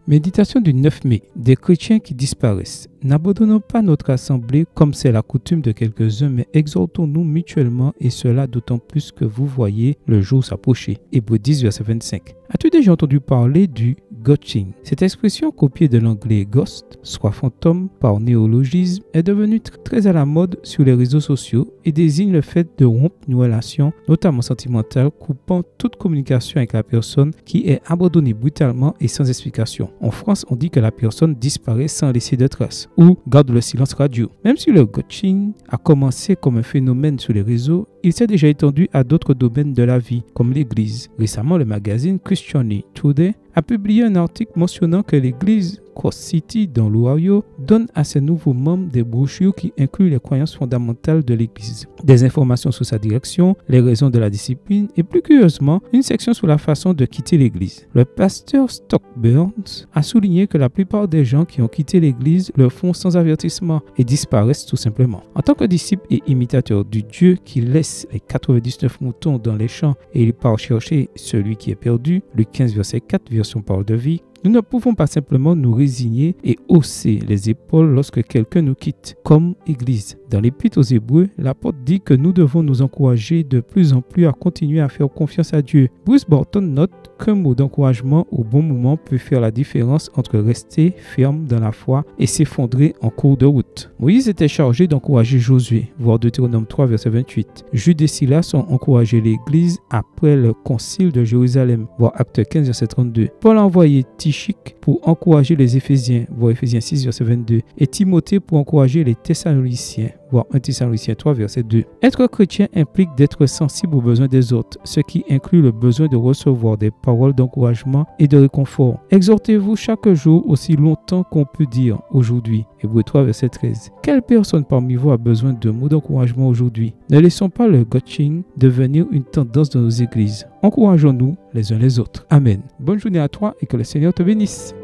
Méditation du 9 mai. Des chrétiens qui disparaissent. N'abandonnons pas notre assemblée comme c'est la coutume de quelques-uns, mais exhortons-nous mutuellement et cela d'autant plus que vous voyez le jour s'approcher. Hébreux 10, verset 25. As-tu déjà entendu parler du ghosting? Cette expression copiée de l'anglais ghost, soit fantôme par néologisme, est devenue très à la mode sur les réseaux sociaux et désigne le fait de rompre une relation, notamment sentimentale, coupant toute communication avec la personne qui est abandonnée brutalement et sans explication. En France, on dit que la personne disparaît sans laisser de traces ou garde le silence radio. Même si le ghosting a commencé comme un phénomène sur les réseaux, il s'est déjà étendu à d'autres domaines de la vie, comme l'Église. Récemment, le magazine Christianity Today a publié un article mentionnant que l'Église Cross City dans l'Ohio donne à ses nouveaux membres des brochures qui incluent les croyances fondamentales de l'Église, des informations sur sa direction, les raisons de la discipline et plus curieusement, une section sur la façon de quitter l'Église. Le pasteur Stock Burns a souligné que la plupart des gens qui ont quitté l'Église le font sans avertissement et disparaissent tout simplement. En tant que disciple et imitateur du Dieu qui laisse les 99 moutons dans les champs et il part chercher celui qui est perdu, Luc 15 verset 4, version parole de vie, nous ne pouvons pas simplement nous résigner et hausser les épaules lorsque quelqu'un nous quitte, comme Église. Dans l'Épître aux Hébreux, l'apôtre dit que nous devons nous encourager de plus en plus à continuer à faire confiance à Dieu. Bruce Barton note qu'un mot d'encouragement au bon moment peut faire la différence entre rester ferme dans la foi et s'effondrer en cours de route. Moïse était chargé d'encourager Josué, voir Deutéronome 3, verset 28. Jude et Silas ont encouragé l'Église après le concile de Jérusalem, voir Actes 15, verset 32. Paul a envoyé Tychique pour encourager les Éphésiens, voir Éphésiens 6, verset 22, et Timothée pour encourager les Thessaloniciens, voir 1 Thessaloniciens 3, verset 2. Être chrétien implique d'être sensible aux besoins des autres, ce qui inclut le besoin de recevoir des paroles d'encouragement et de réconfort. Exhortez-vous chaque jour aussi longtemps qu'on peut dire aujourd'hui. Hébreux 3, verset 13. Quelle personne parmi vous a besoin de mots d'encouragement aujourd'hui? Ne laissons pas le ghosting devenir une tendance dans nos églises. Encourageons-nous les uns les autres. Amen. Bonne journée à toi et que le Seigneur te bénisse.